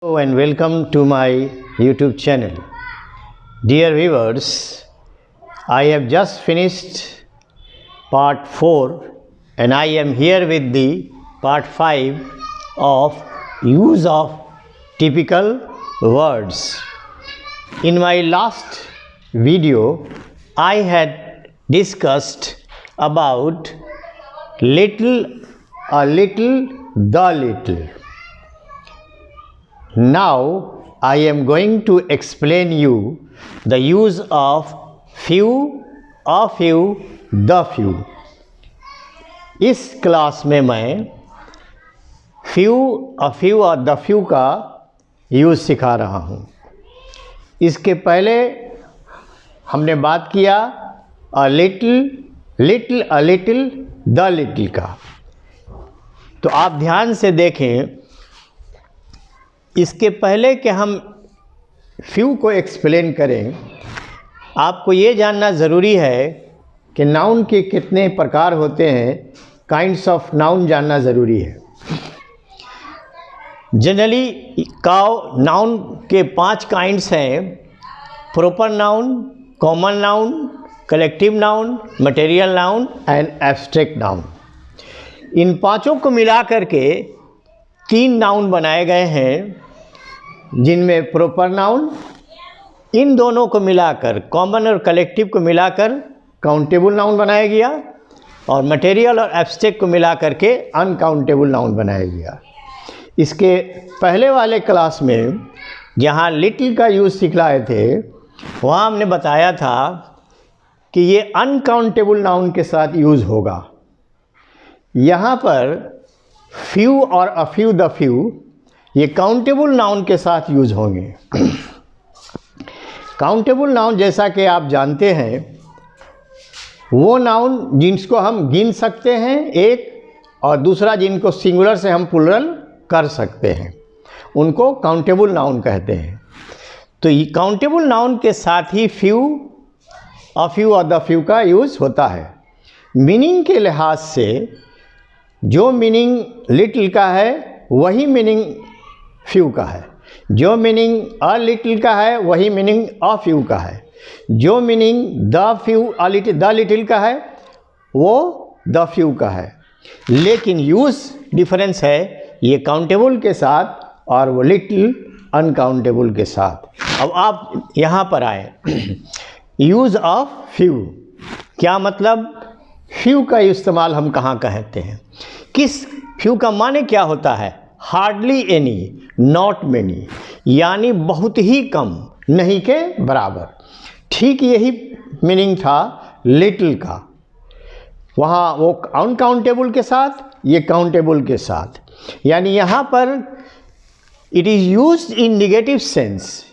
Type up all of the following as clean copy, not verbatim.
Hello and welcome to my YouTube channel. Dear viewers, I have just finished part 4 and I am here with the part 5 of use of typical words. In my last video, I had discussed about little, a little, the little. Now I am going to explain you the use of few, a few, the few. इस class में मैं few, a few और the few का use सिखा रहा हूँ। इसके पहले हमने बात किया a little, little, a little, the little का। तो आप ध्यान से देखें, इसके पहले कि हम फ्यू को एक्सप्लेन करें, आपको ये जानना ज़रूरी है कि नाउन के कितने प्रकार होते हैं। काइंड्स ऑफ नाउन जानना ज़रूरी है। जनरली नाउन के 5 काइंड्स हैं: proper noun, common noun, collective noun, material noun and abstract noun. इन पांचों को मिला करके 3 नाउन बनाए गए हैं, जिनमें प्रॉपर नाउन, इन दोनों को मिलाकर कॉमन और कलेक्टिव को मिलाकर काउंटेबल नाउन बनाया गया और मटेरियल और एब्स्ट्रैक्ट को मिलाकर के अनकाउंटेबल नाउन बनाया गया। इसके पहले वाले क्लास में जहाँ लिटिल का यूज़ सिखलाए थे, वहाँ हमने बताया था कि ये अनकाउंटेबल नाउन के साथ यूज़ होगा। यहाँ पर फ्यू और अ फ्यू, द फ्यू, ये काउंटेबल नाउन के साथ यूज़ होंगे। काउंटेबल नाउन जैसा कि आप जानते हैं, वो नाउन जिनको हम गिन सकते हैं एक, और दूसरा जिनको सिंगुलर से हम प्लुरल कर सकते हैं, उनको काउंटेबल नाउन कहते हैं। तो ये काउंटेबल नाउन के साथ ही फ्यू, अ फ्यू और द फ्यू का यूज़ होता है। मीनिंग के लिहाज से जो मीनिंग लिटिल का है वही मीनिंग फ्यू का है, जो मीनिंग अ लिटिल का है वही मीनिंग अ फ्यू का है, जो मीनिंग द लिटिल का है वो द फ्यू का है। लेकिन यूज़ डिफरेंस है, ये काउंटेबल के साथ और वो लिटिल अनकाउंटेबल के साथ। अब आप यहाँ पर आए, यूज़ ऑफ फ्यू क्या मतलब? फ्यू का इस्तेमाल हम कहाँ कहते हैं? किस फ्यू का माने क्या होता है? हार्डली एनी, नॉट मेनी, यानी बहुत ही कम, नहीं के बराबर। ठीक यही मीनिंग था लिटिल का। वहाँ वो अनकाउंटेबल के साथ, ये काउंटेबल के साथ। यानी यहाँ पर it is used in negative sense.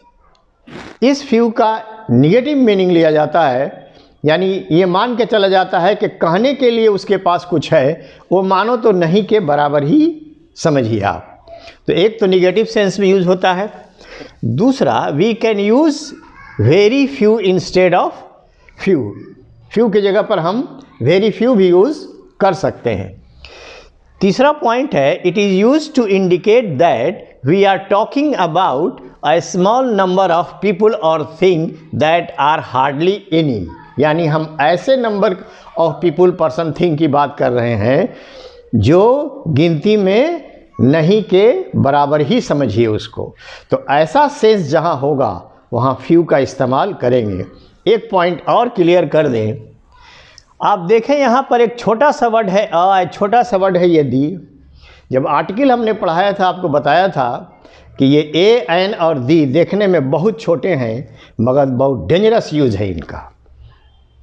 इस फ्यू का निगेटिव मीनिंग लिया जाता है, यानी ये मान के चला जाता है कि कहने के लिए उसके पास कुछ है, वो मानो तो नहीं के बराबर ही समझिए आप। तो एक तो निगेटिव सेंस में यूज़ होता है। दूसरा, we can use very few instead of few. Few की जगह पर हम वेरी फ्यू भी यूज़ कर सकते हैं। तीसरा पॉइंट है, it is used to indicate that we are talking about a small number of people और thing that are hardly any. यानी हम ऐसे number of people, person, thing की बात कर रहे हैं जो गिनती में नहीं के बराबर ही समझिए उसको। तो ऐसा सेंस जहाँ होगा वहाँ फ्यू का इस्तेमाल करेंगे। एक पॉइंट और क्लियर कर दें, आप देखें यहाँ पर एक छोटा सा वर्ड है अ, छोटा सा वर्ड है ये दी। जब आर्टिकल हमने पढ़ाया था, आपको बताया था कि ये ए, एन और दी देखने में बहुत छोटे हैं, मगर बहुत डेंजरस यूज है इनका।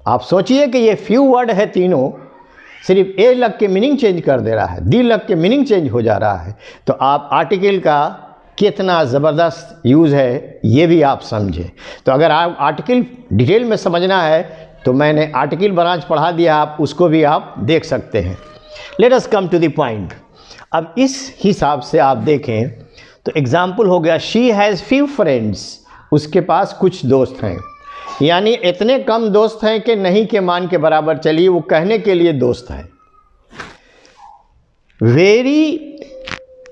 आप सोचिए कि ये फ्यू वर्ड है तीनों, सिर्फ ए लग के मीनिंग चेंज कर दे रहा है, दी लग के मीनिंग चेंज हो जा रहा है। तो आप आर्टिकल का कितना ज़बरदस्त यूज़ है ये भी आप समझें। तो अगर आप आर्टिकल डिटेल में समझना है तो मैंने आर्टिकल ब्रांच पढ़ा दिया, आप उसको भी आप देख सकते हैं। Let us come to the point. अब इस हिसाब से आप देखें तो एग्जाम्पल हो गया, शी हैज़ फ्यू फ्रेंड्स, उसके पास कुछ दोस्त हैं। यानी इतने कम दोस्त हैं कि नहीं के मान के बराबर, चलिए वो कहने के लिए दोस्त हैं। Very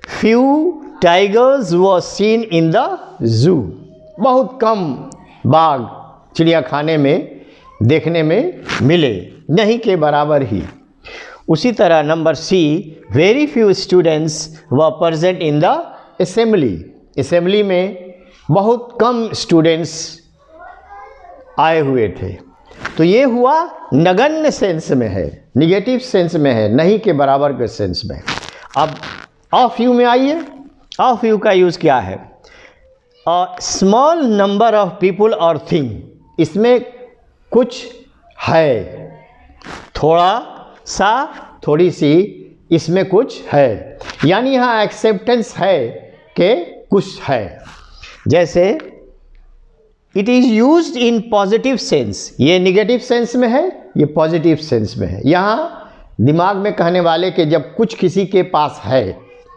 few tigers were seen in the zoo. बहुत कम बाघ चिड़ियाखाने में देखने में मिले, नहीं के बराबर ही। उसी तरह number C, very few students were present in the assembly. Assembly में बहुत कम स्टूडेंट्स आए हुए थे। तो ये हुआ नगण्य सेंस में है, निगेटिव सेंस में है, नहीं के बराबर के सेंस में। अब ऑफ यू में आइए। ऑफ यू का यूज़ क्या है? अ स्मॉल नंबर ऑफ पीपुल और थिंग, इसमें कुछ है, थोड़ा सा, थोड़ी सी, इसमें कुछ है, यानी यहाँ एक्सेप्टेंस है कि कुछ है। जैसे it is used in positive sense, ये निगेटिव सेंस में है, ये पॉजिटिव सेंस में है। यहाँ दिमाग में कहने वाले कि जब कुछ किसी के पास है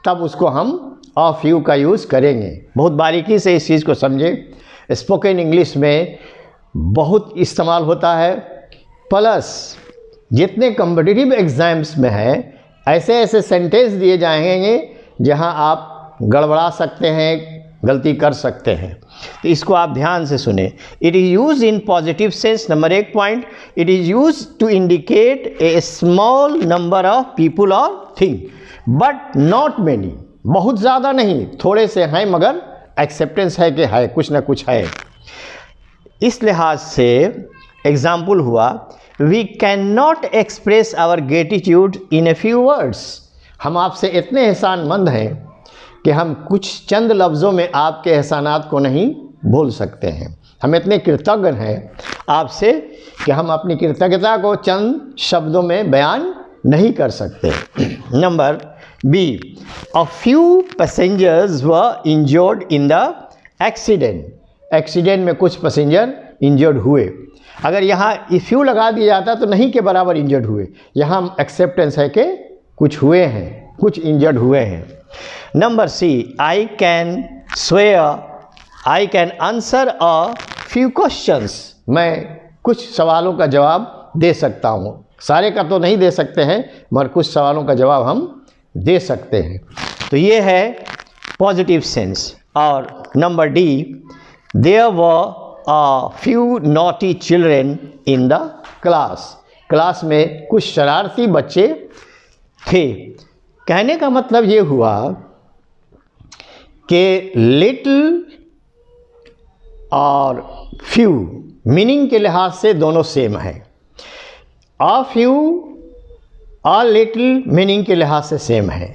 तब उसको हम ऑफ यू का यूज़ करेंगे। बहुत बारीकी से इस चीज़ को समझे। स्पोकन इंग्लिश में बहुत इस्तेमाल होता है। प्लस जितने कॉम्पिटिटिव एग्ज़ाम्स में है ऐसे ऐसे सेंटेंस दिए जाएंगे जहां आप गड़बड़ा सकते हैं, गलती कर सकते हैं। तो इसको आप ध्यान से सुने। It is use in positive sense. Number 1 point, it is use to indicate a small number of people और थिंग बट नॉट मैनी। बहुत ज़्यादा नहीं, थोड़े से हैं मगर एक्सेप्टेंस है कि है, कुछ ना कुछ है। इस लिहाज से एग्जाम्पल हुआ, we can not express our gratitude in a few words. हम आपसे इतने एहसानमंद हैं कि हम कुछ चंद लफ्ज़ों में आपके एहसानात को नहीं भूल सकते हैं। हम इतने कृतज्ञ हैं आपसे कि हम अपनी कृतज्ञता को चंद शब्दों में बयान नहीं कर सकते। Number B, a few passengers were injured in the accident. Accident में कुछ पैसेंजर इंजर्ड हुए। अगर यहाँ फ्यू लगा दिया जाता तो नहीं के बराबर इंजर्ड हुए। यहाँ एक्सेप्टेंस है कि कुछ हुए हैं, कुछ इंजर्ड हुए हैं। Number C, I can swear I can answer a few questions. मैं कुछ सवालों का जवाब दे सकता हूँ। सारे का तो नहीं दे सकते हैं मगर कुछ सवालों का जवाब हम दे सकते हैं। तो ये है पॉजिटिव सेंस। और number D, there were a few naughty children in the class. Class में कुछ शरारती बच्चे थे। कहने का मतलब ये हुआ कि लिटिल और फ्यू मीनिंग के लिहाज से दोनों सेम है। A few, a little meaning के लिहाज से सेम है।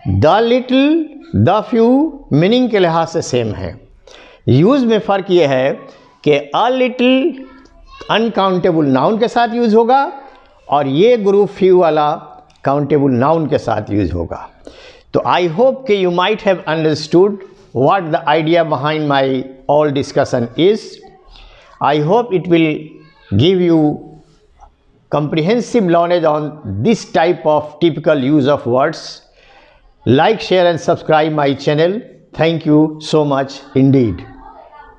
The little, the few meaning के लिहाज से सेम है। यूज़ में फ़र्क ये है कि अ लिटिल अनकाउंटेबल नाउन के साथ यूज़ होगा और ये ग्रुप फ्यू वाला काउंटेबल नाउन के साथ यूज़ होगा। तो आई होप कि you might have understood what the idea behind my all discussion is. I hope it will give you comprehensive knowledge on this type of typical use of words. Like, share and subscribe my channel. Thank you so much indeed.